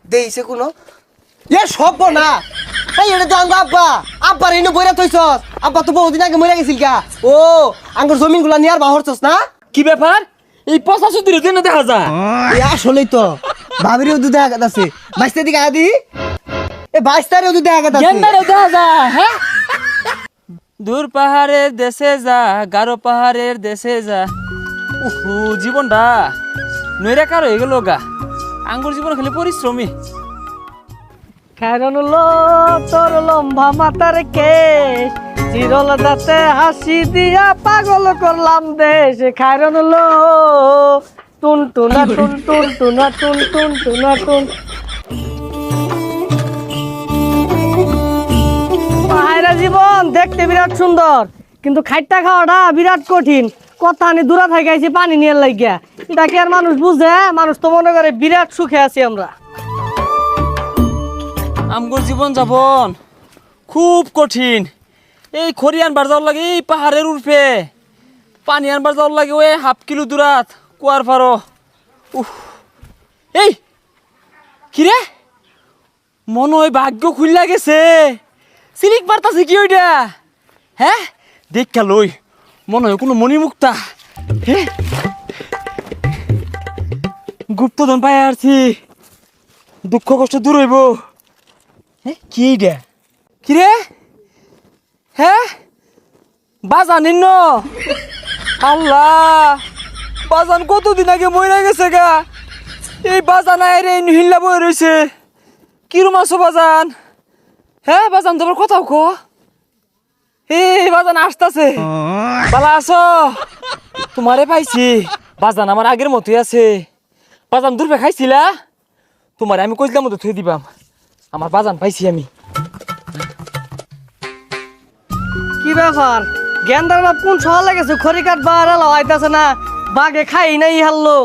দেইছে কোনো এ সব না এই এটা তো আঙ্গ আব্বা আব্বার এনে বইরা থইছস আব্বা তো বহুদিন আগে মরে গেছিল গা ও আঙ্গুর জমিনগুলা নিয়ার বাহরছস না কি ব্যাপার এই 85 দিনের দিনে দেখা যায় এ আসলেই তো ভাবিরও দুধ দেখা আছে 22 দিকে আদি এ 22 তারিখও দুধ দেখা আছে গেন্দারে দেখা যায় হ্যাঁ দূর পাহাড়ের দেশে যা গারো পাহাড়ের দেশে যা উহু জীবনটা নইরা কার হয়ে গেল গা আঙ্গুর জীবন খালি পরিশ্রমী কারণ তোর লম্বা মাথার কেশ চিরল দাঁতে হাসি দিয়া পাগল করলাম দেশ কারণ টুন টুনা টুন টুন টুনা টুন টুন টুনা টুন পাহাড়া জীবন দেখতে বিরাট সুন্দর কিন্তু খাইটা খাওয়াটা বিরাট কঠিন কথা আনি দূরা থেকে আইছি পানি নিয়ে লাগিয়া এটা কি আর মানুষ বুঝে মানুষ তো মনে করে বিরাট সুখে আছি আমরা আমগর জীবন যাপন খুব কঠিন এই খড়ি আনবার যাওয়ার লাগে এই পাহাড়ের উর্ফে পানি আনবার যাওয়ার লাগে ওই হাফ কিলো দূরাত কুয়ার পারো উহ এই কিরে মনে হয় ভাগ্য খুললা গেছে সিলিক বার্তাছে কি ওইটা হ্যাঁ দেখা লই মনে হয় কোনো মণিমুক্তা হ্যাঁ গুপ্তধন পাই আসছি দুঃখ কষ্ট দূর হইব হ্যাঁ কি এইটা কিরে হ্যাঁ বাজান নিন্ন আল্লাহ বাজান কতদিন আগে মরে গেছে গা এই বাজান আইরে হিল্লা বই রয়েছে কিরম আছো বাজান হ্যাঁ বাজান তোমার কথাও কো এই বাজান আসতেছে বালা আছো তোমারে পাইছি বাজান আমার আগের মতোই আছে বাজান দূরবে খাইছিলা তোমারে আমি কইলাম মতো থুই দিবাম আমার বাজান পাইছি আমি কি ব্যাপার গেন্দার বাপ কোন শহর লেগেছে খড়ি কাটবা আর আইতাছে না বাগে খাই নাই হারলো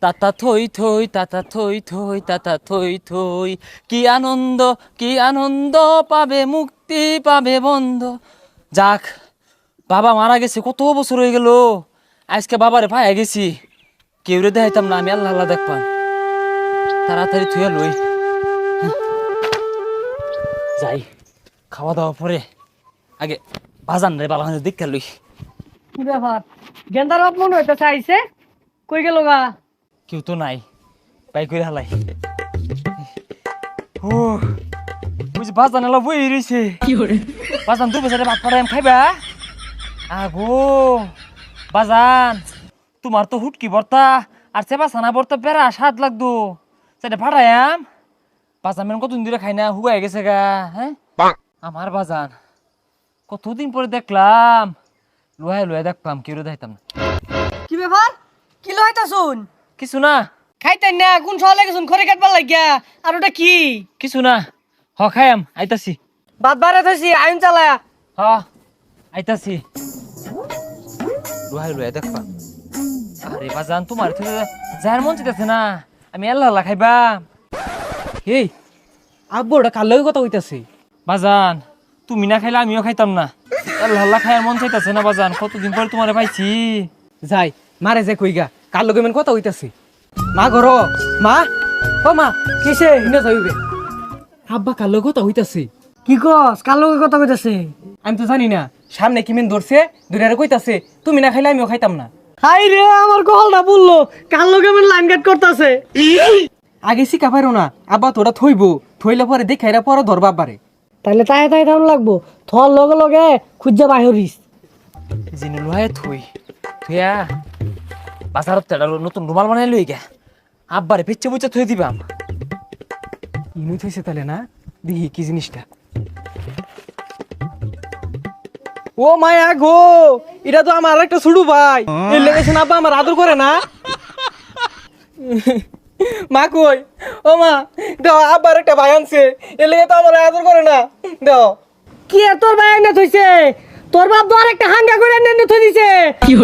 তাতা থই থই তাতা থই থই তাতা থই থই কি আনন্দ পাবে মুক্তি পাবে বন্ধ যাক বাবা মারা গেছে কত বছর হয়ে গেল আজকে বাবারে পাইয়া গেছি কেউ রে দেখাইতাম না আমি আল্লাহ আল্লাহ দেখবাম তাড়াতাড়ি থুয়া লই যাই খাওয়া দাওয়া পরে আগে বাজান রে বাবা দেখা লই কি ব্যাপার গেন্দার বাপ মনে হইতেছে আইছে কই গেল গা কেউ তো নাই বাই করে হালাই ও বুঝি বাজান এলা বই রইছে বাজান দুই বছরে ভাত পাড়াই খাইবা আগো বাজান তোমার তো হুটকি ভর্তা আর চেপা ছানা ভর্তা বেড়া স্বাদ লাগতো সেটা ফাটায়াম বাজান মেন কতদিন ধরে খাই না হুগাই গেছে গা হ্যাঁ আমার বাজান কতদিন পরে দেখলাম লোহাই লোহাই দেখলাম কেউ দেখাইতাম না কি ব্যাপার কি লইতা শুন কিছু না খাইতেন না কোন শহর লেগেছুন খড়ি কাটবার লাগিয়া আর ওটা কি কিছু না হ খাইম আইতাছি বাদ বারে থইছি আইন চালায়া হ আইতাছি লোহাই লোহাই দেখলাম আরে বাজান তোমার থেকে যার মন চাইতেছে না আমি আল্লাহ আল্লাহ খাইবা এই আব্বু ওটা কার লগে কথা হইতাছে বাজান তুমি না খাইলে আমিও খাইতাম না আল্লাহ আল্লাহ খাইয়ার মন চাইতেছে না বাজান কতদিন পরে তোমারে পাইছি যাই মারে যে কইগা কার লগে মেন কথা হইতাছে মা ঘর মা ও মা কিসে হিনে যাইবে আব্বা কার লগে কথা হইতাছে কি কস কার লগে কথা কইতাছে আমি তো জানি না সামনে কি মেন ধরছে দুইটারে কইতাছে তুমি না খাইলে আমিও খাইতাম না হাই রে আমার কলটা বললো কার লগে মেন লাইন কাট করতেছে আগে শিখা পারো না আব্বা তোরা থইব থইলে পরে দেখাইরা পরে ধরবা আব্বারে তাইলে তাই তাই দাম লাগবো থর লগে লগে খুঁজা বাহিরিস জিনে লোহায় থই থইয়া বাজারত তেড়া নতুন রুমাল বানাই লই গা আব্বারে পেচ্ছে বুচ্ছে থই দিবাম ইনুই থইছে তাহলে না দেখি কি জিনিসটা ও মায়া গো এটা তো আমার একটা ছুড়ু ভাই এর লেগেছেন আব্বা আমার আদর করে না মা কই ও মা দাও আব্বার একটা ভাই আনছে এর লেগে তো আমার আদর করে না দাও কি আর তোর ভাই না থইছে তোর বাপ তো আরেকটা হাঙ্গা করে এনে থই দিছে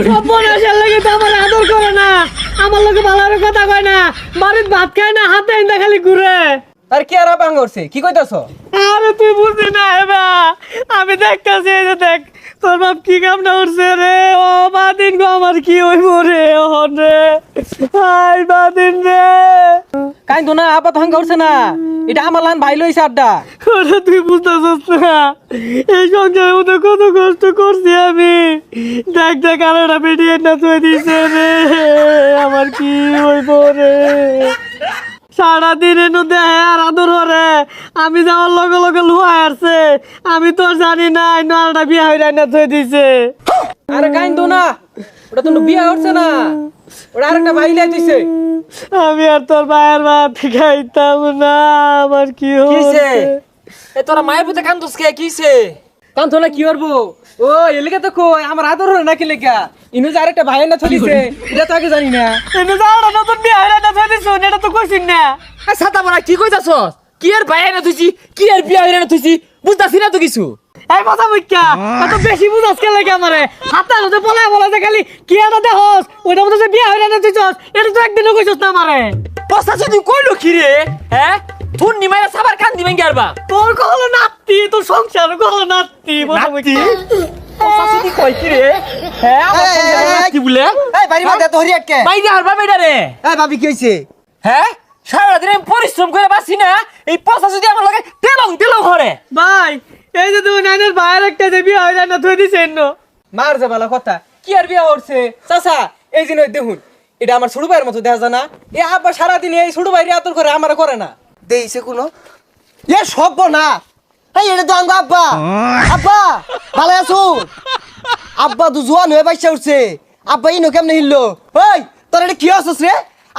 সব বনাসের লাগে তো আমার আদর করে না আমার লগে ভালো কথা কয় না বাড়িতে ভাত খায় না হাতে এনে খালি ঘুরে আর কি আর ভাঙা উঠছে কি কইতাছ? আরে তুই বুঝলি না এবা আমি দেখতাছি এই যে দেখ তোর বাপ কি কামটা উঠছে রে ও বাদিন গো আমার কি হইব রে ওহন রে হাই বাদিন রে কাইন্দ না আপাত ভাঙা উঠছে না, এটা আমার লান ভাই লইছে আড্ডা। ওরে তুই বুঝতেছিস না এই সংসারের মধ্যে কত কষ্ট করছি আমি দেখ দেখ আলোটা বেরিয়ে না তুই দিছে রে আমার কি হইব রে সারাদিন এনে দেয় আর আদর হরে আমি যাওয়ার লগে লগে লুয়া আসছে আমি তো জানি না নালটা বিয়া হয়ে না তুই দিছে আরে কাইন্দ না, ওটা তো বিয়া উঠছে না, ওটা আরেকটা ভাই লাই দিছে। আমি আর তোর মায়ের ভাত খাইতাম না আমার কি কিছে হচ্ছে এ তোরা মায়ের পুতে কান্দস কে কিছে? কান্ত না কি করবো? ও এলাকা তো কই আমার আদর হরে নাকি লেখা ইনু যে আরেকটা ভাই না চলিছে এটা তো আগে জানি না। এনে যাওয়াটা নতুন বিয়া হয়ে না তুই দিছ এটা তো কইছিস না এ ছাতা বড়া কি কইতাছস? কি আর ভাই না তুইছি, কি আর বিয়া হইরা না তুইছি, বুঝতাছি না তো কিছু। এই কথা বুঝকা এত বেশি বুঝাস কে লাগে আমারে হাতে হাতে বলা খালি কি আনা দেহস ওইটা মধ্যে বিয়া হয়ে না তুই চস এটা তো একদিনও কইছস না আমারে পস্তা যদি কইলো কি রে? হ্যাঁ তুই নিমাইরা সাবার কান দিবেন কি আরবা? তোর কহলো নাতি তোর সংসার কহলো নাতি নাতি? পস্তা যদি কই কি রে? হ্যাঁ আমার সংসার নাতি বলে? এই বাড়ি মধ্যে তো হরি আটকে। বাইরে হারবা বেটা রে। এই ভাবি কি হইছে? হ্যাঁ সারাদিন আমি পরিশ্রম করে বাসি না, এই পস্তা যদি আমার লাগে তেলং হরে। ভাই এই যে তুই নানের ভাইয়ের একটা যে বিয়া হয়ে না তুই দিছেন না মার যে ভালো কথা কি আর বিয়া উঠছে চাচা এই জিনিস দেখুন এটা আমার ছোট ভাইয়ের মতো দেখা যায় না। এ আব্বা সারাদিন এই ছোট ভাইরে আদর করে আমার করে না দেইছে কোনো এ সব না। এই এটা তো আঙ্গো আব্বা আব্বা ভালো আছো? আব্বা তো জোয়ান হয়ে বাইসা উঠছে। আব্বা ইনো কেমনে হিললো? ওই তোর এটা কি হচ্ছস রে?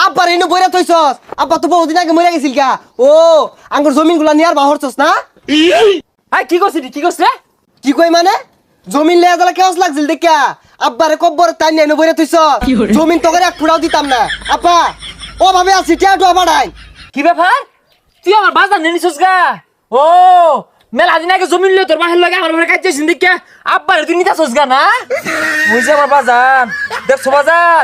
আব্বার ইনো বইরা থইছস? আব্বা তো বহুদিন আগে মরে গেছিল গা। ও আঙ্গুর জমিন গুলা নিয়ার বাহরছস না? আই কি করছিস কি করছিস? কি কই মানে জমিন লেয়া গেলে কেমন লাগছিল দেখা? আব্বারে কব্বর তাই নিয়ে বইরা থইছ জমিন তো করে এক ফুটাও দিতাম না। আব্বা ও ভাবে আছি টিয়াটো বাড়াই। কি ব্যাপার? তুই আমার বাজার নিয়ে নিছিস গা? ও মেলা দিন আগে জমিন লই তোর বাহির লাগে আমার ঘরে কাজ যাইছিস দেখে আব্বার তুই নিতাছস গা না? বুঝছে আমার বাজার দেখছো বাজার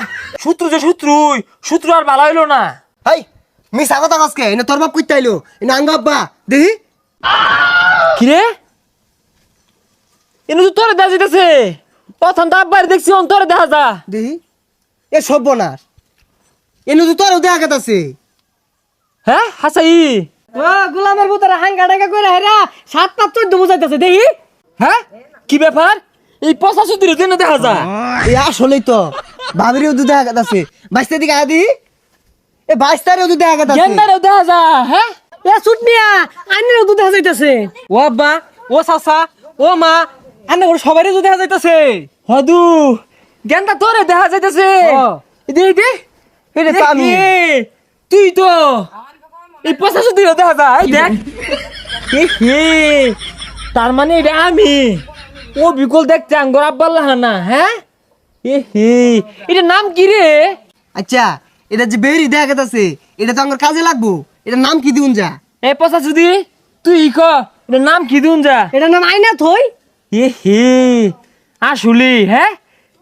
শত্রু আর ভালো হইলো না। হাই মিছা কথা কসকে এনে তোর বাপ কইতে আইলো এনে আঙ্গ আব্বা দেখি কি রে? এনে তো তোরে দেখা যাইতেছে, প্রথম তো আব্বার দেখছি অন্তরে দেখা যা। দেখি এ সর্বনাশ এনে তো তোরও দেখা গেতাছে। হ্যাঁ হাসাই ও গোলামের ভিতরে হাঙ্গা ডাঙ্গা করে হেরা ৭-৫-১৪ বুঝাইতেছে দেখি হ্যাঁ কি ব্যাপার? এই পচা সুতির জন্য দেখা যা। এ আসলেই তো ভাবিরেও তো দেখা গেতাছে। বাইশটা দিকে আদি এ বাইশটারেও তো দেখা গেতাছে। গেন্দারেও দেখা যা। হ্যাঁ এ ছুটনিয়া আইনেরও দুধ দেখা যাইতেছে ও আব্বা ও চাচা ও মা আন্না করে সবারই তো দেখা যাইতাছে। হদু গেন্দা তোরে দেখা যাইতেছে। ও। দে দে এটা তো আমি। তুই তো এই পচা সুতির দেখা যা। এই দেখ এ হে তার মানে এটা আমি ও বিকল দেখতে আঙ্গর আব্বাল না। হ্যাঁ এ হে এটা নাম কি রে? আচ্ছা এটা যে বেরি দেখা গেতাছে এটা তো আমার কাজে লাগবো। এটার নাম কি দিউন যা? এ পচা সুতি তুই ক এটা নাম কি দিউন যা? এটার নাম আইনা থই এ হে আসলে হ্যাঁ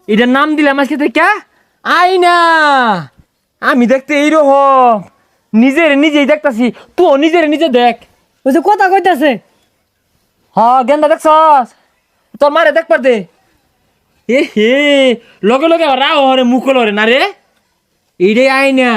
এটার নাম দিলাম আজকে থেকে আইনা। আমি দেখতে এইরকম নিজেই দেখতাছি, তুই নিজে দেখ। ওই যে কথা কইতাছে হ্যাঁ গেন্দা দেখছস তোর মারে দেখ পার দে। এ হে লগে লগে রাও হরে মুখল হরে না রে এইটাই আইনা।